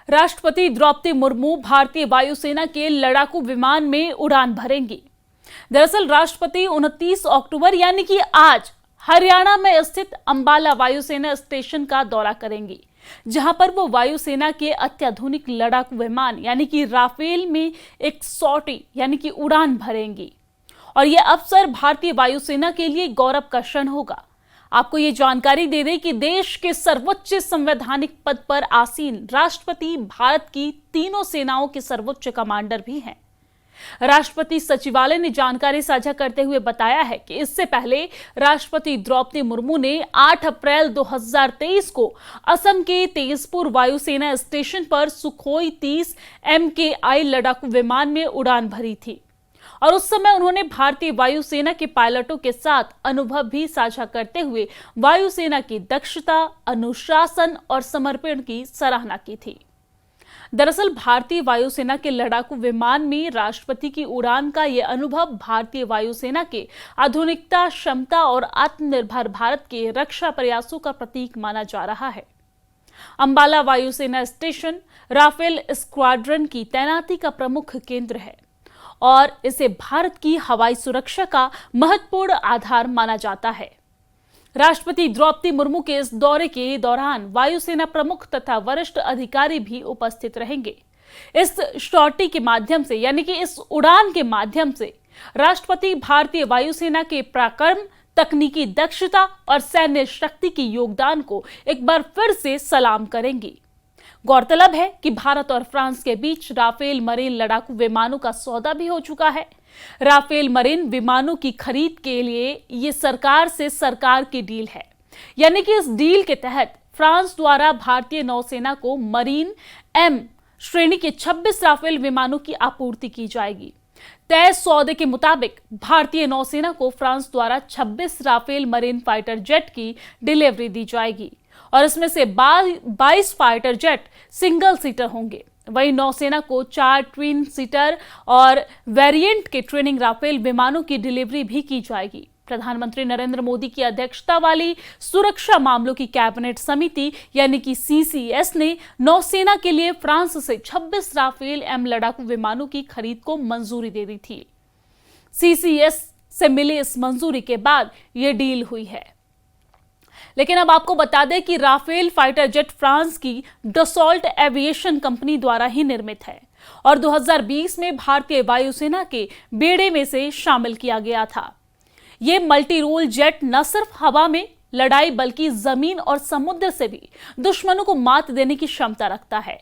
राष्ट्रपति द्रौपदी मुर्मू भारतीय वायुसेना के लड़ाकू विमान में उड़ान भरेंगी। दरअसल राष्ट्रपति 29 अक्टूबर यानी कि आज हरियाणा में स्थित अंबाला वायुसेना स्टेशन का दौरा करेंगी, जहां पर वो वायुसेना के अत्याधुनिक लड़ाकू विमान यानी कि राफेल में एक सॉर्टी यानी कि उड़ान भरेंगी। और यह अवसर भारतीय वायुसेना के लिए गौरव का क्षण होगा। आपको ये जानकारी दे दें कि देश के सर्वोच्च संवैधानिक पद पर आसीन राष्ट्रपति भारत की तीनों सेनाओं के सर्वोच्च कमांडर भी हैं। राष्ट्रपति सचिवालय ने जानकारी साझा करते हुए बताया है कि इससे पहले राष्ट्रपति द्रौपदी मुर्मू ने 8 अप्रैल 2023 को असम के तेजपुर वायुसेना स्टेशन पर सुखोई 30 MKI लड़ाकू विमान में उड़ान भरी थी और उस समय उन्होंने भारतीय वायुसेना के पायलटों के साथ अनुभव भी साझा करते हुए वायुसेना की दक्षता, अनुशासन और समर्पण की सराहना की थी। दरअसल भारतीय वायुसेना के लड़ाकू विमान में राष्ट्रपति की उड़ान का यह अनुभव भारतीय वायुसेना के आधुनिकता, क्षमता और आत्मनिर्भर भारत के रक्षा प्रयासों का प्रतीक माना जा रहा है। अंबाला वायुसेना स्टेशन राफेल स्क्वाड्रन की तैनाती का प्रमुख केंद्र है और इसे भारत की हवाई सुरक्षा का महत्वपूर्ण आधार माना जाता है। राष्ट्रपति द्रौपदी मुर्मू के इस दौरे के दौरान वायुसेना प्रमुख तथा वरिष्ठ अधिकारी भी उपस्थित रहेंगे। इस सॉर्टी के माध्यम से यानी कि इस उड़ान के माध्यम से राष्ट्रपति भारतीय वायुसेना के पराक्रम, तकनीकी दक्षता और सैन्य शक्ति के योगदान को एक बार फिर से सलाम करेंगी। गौरतलब है कि भारत और फ्रांस के बीच राफेल मरीन लड़ाकू विमानों का सौदा भी हो चुका है। राफेल मरीन विमानों की खरीद के लिए ये सरकार से सरकार की डील है, यानी कि इस डील के तहत फ्रांस द्वारा भारतीय नौसेना को मरीन M श्रेणी के 26 राफेल विमानों की आपूर्ति की जाएगी। तय सौदे के मुताबिक भारतीय नौसेना को फ्रांस द्वारा 26 राफेल मरीन फाइटर जेट की डिलीवरी दी जाएगी और इसमें से 22 फाइटर जेट सिंगल सीटर होंगे। वहीं नौसेना को 4 ट्विन सीटर और वेरिएंट के ट्रेनिंग राफेल विमानों की डिलीवरी भी की जाएगी। प्रधानमंत्री नरेंद्र मोदी की अध्यक्षता वाली सुरक्षा मामलों की कैबिनेट समिति यानी कि CCS ने नौसेना के लिए फ्रांस से 26 राफेल M लड़ाकू विमानों की खरीद को मंजूरी दे दी थी। CCS से मिली इस मंजूरी के बाद यह डील हुई है। लेकिन अब आपको बता दें कि राफेल फाइटर जेट फ्रांस की डसॉल्ट एविएशन कंपनी द्वारा ही निर्मित है और 2020 में भारतीय वायुसेना के बेड़े में से शामिल किया गया था। यह मल्टी रोल जेट न सिर्फ हवा में लड़ाई बल्कि जमीन और समुद्र से भी दुश्मनों को मात देने की क्षमता रखता है।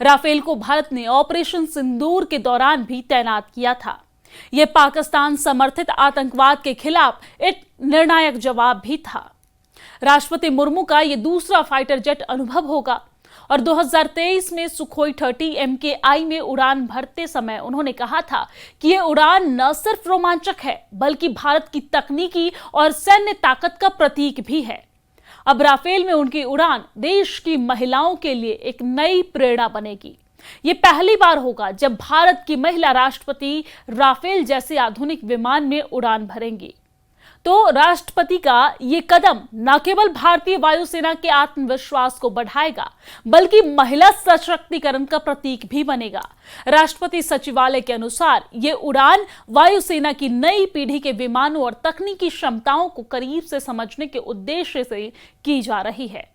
राफेल को भारत ने ऑपरेशन सिंदूर के दौरान भी तैनात किया था। यह पाकिस्तान समर्थित आतंकवाद के खिलाफ एक निर्णायक जवाब भी था। राष्ट्रपति मुर्मू का यह दूसरा फाइटर जेट अनुभव होगा और 2023 में सुखोई 30 MKI में उड़ान भरते समय उन्होंने कहा था कि यह उड़ान न सिर्फ रोमांचक है बल्कि भारत की तकनीकी और सैन्य ताकत का प्रतीक भी है। अब राफेल में उनकी उड़ान देश की महिलाओं के लिए एक नई प्रेरणा बनेगी। ये पहली बार होगा जब भारत की महिला राष्ट्रपति राफेल जैसे आधुनिक विमान में उड़ान भरेंगी। तो राष्ट्रपति का ये कदम न केवल भारतीय वायुसेना के आत्मविश्वास को बढ़ाएगा बल्कि महिला सशक्तिकरण का प्रतीक भी बनेगा। राष्ट्रपति सचिवालय के अनुसार ये उड़ान वायुसेना की नई पीढ़ी के विमानों और तकनीकी क्षमताओं को करीब से समझने के उद्देश्य से की जा रही है।